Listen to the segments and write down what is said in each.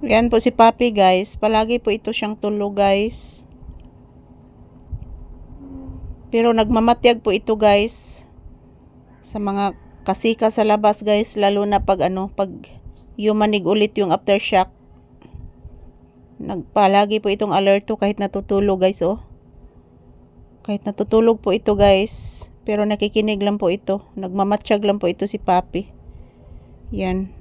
Yan po si Papi guys. Palagi po ito siyang tulog guys. Pero nagmamatyag po ito guys. Sa mga kasika sa labas guys. Lalo na pag pag yumanig ulit yung aftershock. Palagi po itong alerto kahit natutulog guys oh. Kahit natutulog po ito guys. Pero nakikinig lang po ito. Nagmamatsyag lang po ito si Papi. Yan.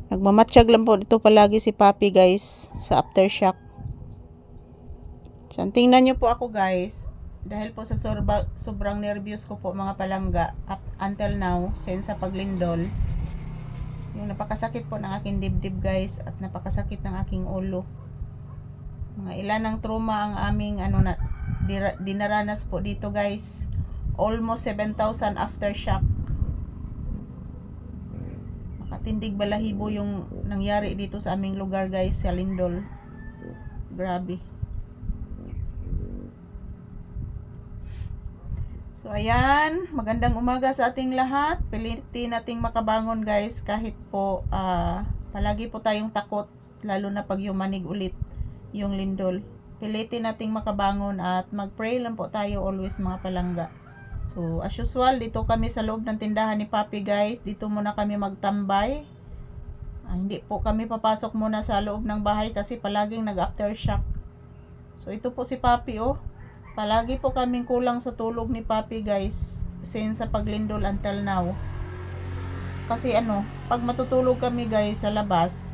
Nagmamatsyag lang po ito palagi si Papi guys. Sa aftershock. So, tingnan nyo po ako guys. Dahil po sa sobrang nervyos ko po mga palangga. Up until now. Since sa paglindol. Yung napakasakit po ng aking dibdib guys. At napakasakit ng aking ulo. Mga ilan ng trauma ang aming dinaranas po dito guys. Almost 7,000 aftershock. Makatindig balahibo yung nangyari dito sa aming lugar guys, sa Lindol. Grabe. So ayan, magandang umaga sa ating lahat. Pilitin nating makabangon guys kahit po palagi po tayong takot lalo na pag yumanig ulit yung lindol. Pilitin nating makabangon at mag-pray lang po tayo always mga palangga. So as usual, dito kami sa loob ng tindahan ni Papi guys. Dito muna kami magtambay. Hindi po kami papasok muna sa loob ng bahay kasi palaging nag-aftershock. So ito po si Papi oh. Palagi po kaming kulang sa tulog ni Papi guys. Since sa paglindol until now. Kasi pag matutulog kami guys sa labas,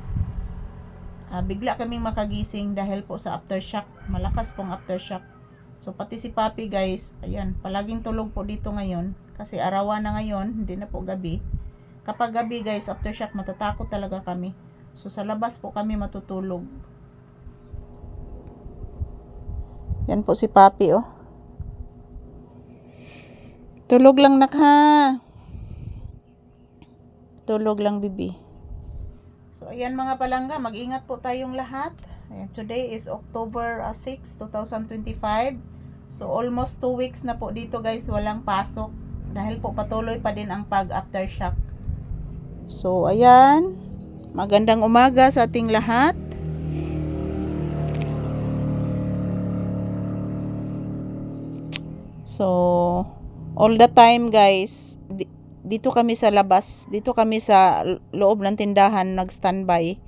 bigla kaming makagising dahil po sa aftershock. Malakas pong aftershock. So pati si Papi guys, ayan, palaging tulog po dito ngayon. Kasi arawan na ngayon, hindi na po gabi. Kapag gabi guys, aftershock, matatakot talaga kami. So sa labas po kami matutulog. Yan po si Papi oh. Tulog lang ha. Tulog lang bibi. So ayan mga palangga, mag-ingat po tayong lahat. Ayan, today is October 6, 2025. So almost 2 weeks na po dito guys walang pasok. Dahil po patuloy pa din ang pag-aftershock. So ayan, magandang umaga sa ating lahat. So all the time guys, dito kami sa labas, dito kami sa loob ng tindahan nag-standby.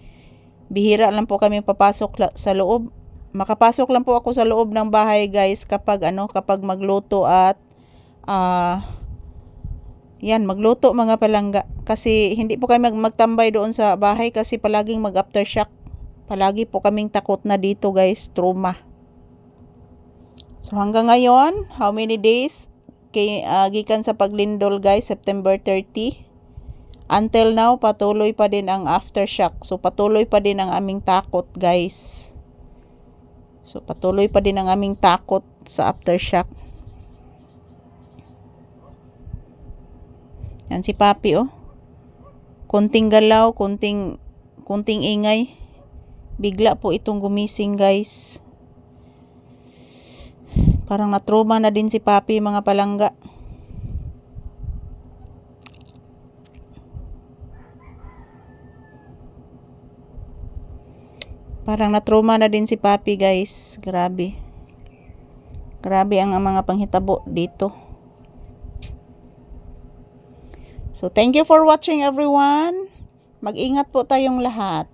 Bihira lang po kami papasok sa loob. Makapasok lang po ako sa loob ng bahay guys kapag kapag magluto at yan, magluto mga palangga. Kasi hindi po kami magtambay doon sa bahay kasi palaging mag-aftershock. Palagi po kaming takot na dito guys, trauma. So hanggang ngayon, how many days? Gikan sa paglindol guys, September 30. Until now, patuloy pa din ang aftershock. So patuloy pa din ang aming takot guys. So patuloy pa din ang aming takot sa aftershock. Yan si Papi oh. Kunting galaw, kunting ingay. Bigla po itong gumising guys. Parang na-trauma na din si Papi mga palangga. Parang na-trauma na din si Papi guys. Grabe. Grabe ang mga panghitabo dito. So thank you for watching everyone. Mag-ingat po tayong lahat.